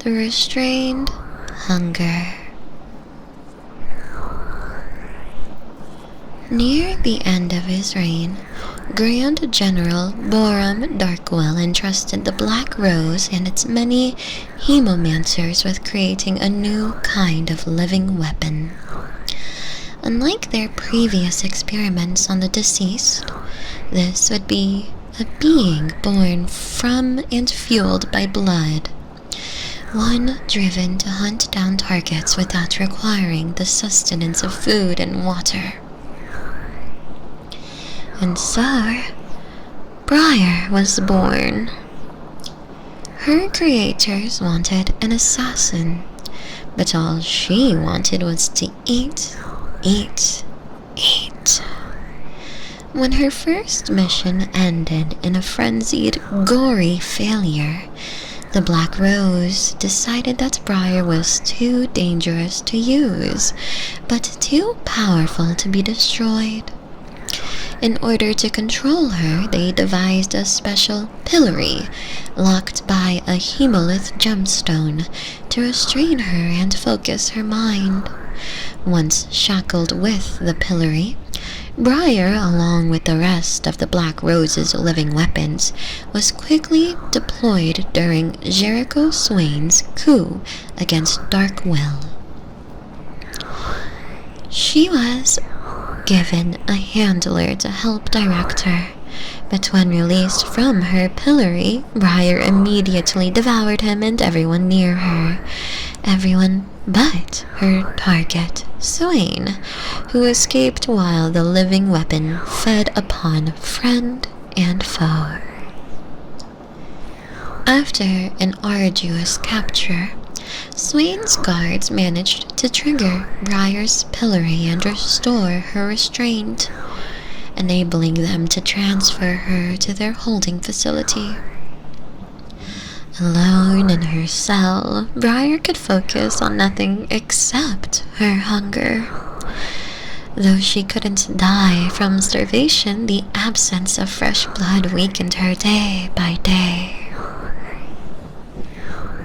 the restrained hunger. Near the end of his reign, Grand General Boram Darkwell entrusted the Black Rose and its many hemomancers with creating a new kind of living weapon. Unlike their previous experiments on the deceased, this would be a being born from and fueled by blood, one driven to hunt down targets without requiring the sustenance of food and water. And so, Briar was born. Her creators wanted an assassin, but all she wanted was to eat, eat, eat. When her first mission ended in a frenzied, gory failure, the Black Rose decided that Briar was too dangerous to use, but too powerful to be destroyed. In order to control her, they devised a special pillory locked by a hemolith gemstone to restrain her and focus her mind. Once shackled with the pillory, Briar, along with the rest of the Black Rose's living weapons, was quickly deployed during Jericho Swain's coup against Darkwell. She was given a handler to help direct her, but when released from her pillory, Briar immediately devoured him and everyone near her. Everyone but her target, Swain, who escaped while the living weapon fed upon friend and foe. After an arduous capture, Swain's guards managed to trigger Briar's pillory and restore her restraint, enabling them to transfer her to their holding facility. Alone in her cell, Briar could focus on nothing except her hunger. Though she couldn't die from starvation, the absence of fresh blood weakened her day by day.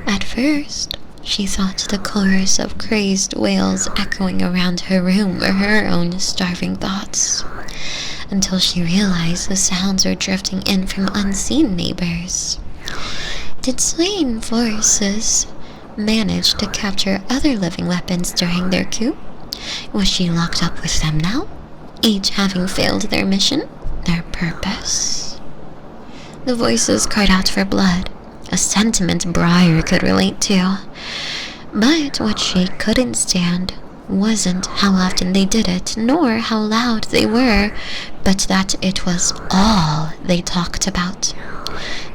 At first, she thought the chorus of crazed wails echoing around her room were her own starving thoughts, until she realized the sounds were drifting in from unseen neighbors. Did Swain forces manage to capture other living weapons during their coup? Was she locked up with them now, each having failed their mission, their purpose? The voices cried out for blood, a sentiment Briar could relate to. But what she couldn't stand wasn't how often they did it, nor how loud they were, but that it was all they talked about.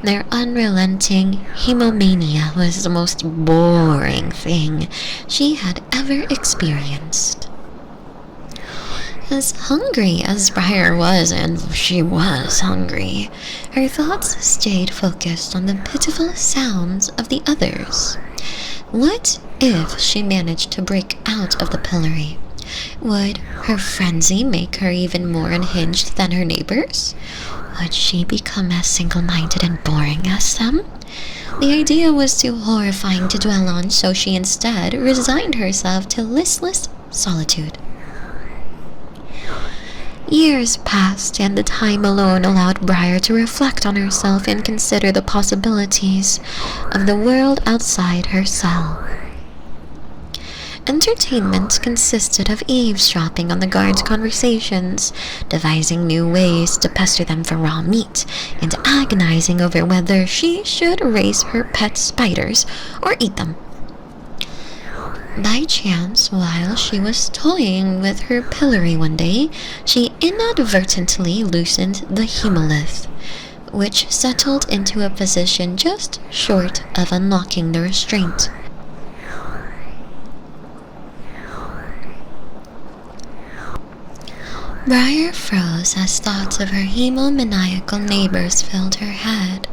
Their unrelenting hemomania was the most boring thing she had ever experienced. As hungry as Briar was, and she was hungry, her thoughts stayed focused on the pitiful sounds of the others. What if she managed to break out of the pillory? Would her frenzy make her even more unhinged than her neighbors? Would she become as single-minded and boring as them? The idea was too horrifying to dwell on, so she instead resigned herself to listless solitude. Years passed, and the time alone allowed Briar to reflect on herself and consider the possibilities of the world outside her cell. Entertainment consisted of eavesdropping on the guards' conversations, devising new ways to pester them for raw meat, and agonizing over whether she should raise her pet spiders or eat them. By chance, while she was toying with her pillory one day, she inadvertently loosened the hemolith, which settled into a position just short of unlocking the restraint. Briar froze as thoughts of her hemomaniacal neighbors filled her head.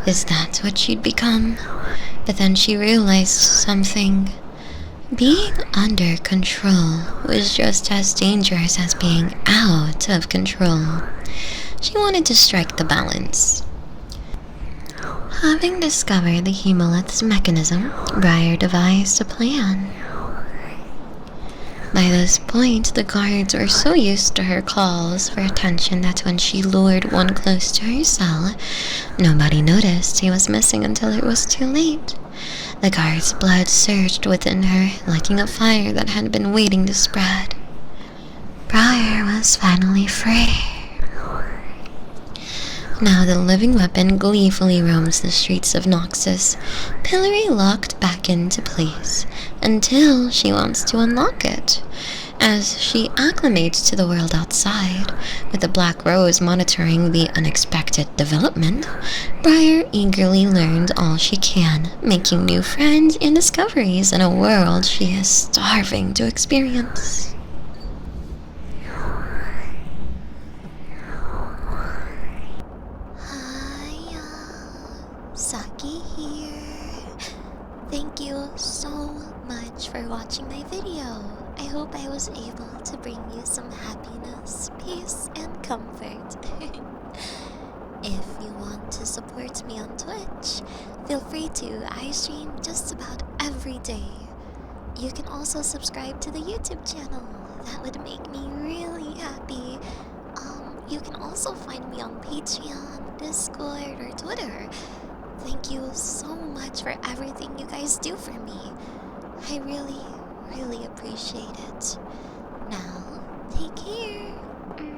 Is that what she'd become? But then she realized something. Being under control was just as dangerous as being out of control. She wanted to strike the balance. Having discovered the hemolith's mechanism, Briar devised a plan. By this point, the guards were so used to her calls for attention that when she lured one close to her cell, nobody noticed he was missing until it was too late. The guard's blood surged within her, lighting a fire that had been waiting to spread. Briar was finally free. Now the living weapon gleefully roams the streets of Noxus, pillory locked back into place, until she wants to unlock it. As she acclimates to the world outside, with the Black Rose monitoring the unexpected development, Briar eagerly learns all she can, making new friends and discoveries in a world she is starving to experience. Saki here. Thank you so much for watching my video. I hope I was able to bring you some happiness, peace, and comfort. If you want to support me on Twitch, feel free to. I stream just about every day. You can also subscribe to the YouTube channel. That would make me really happy. You can also find me on Patreon, Discord, or Twitter. Thank you so much for everything you guys do for me. I really, really appreciate it. Now, take care.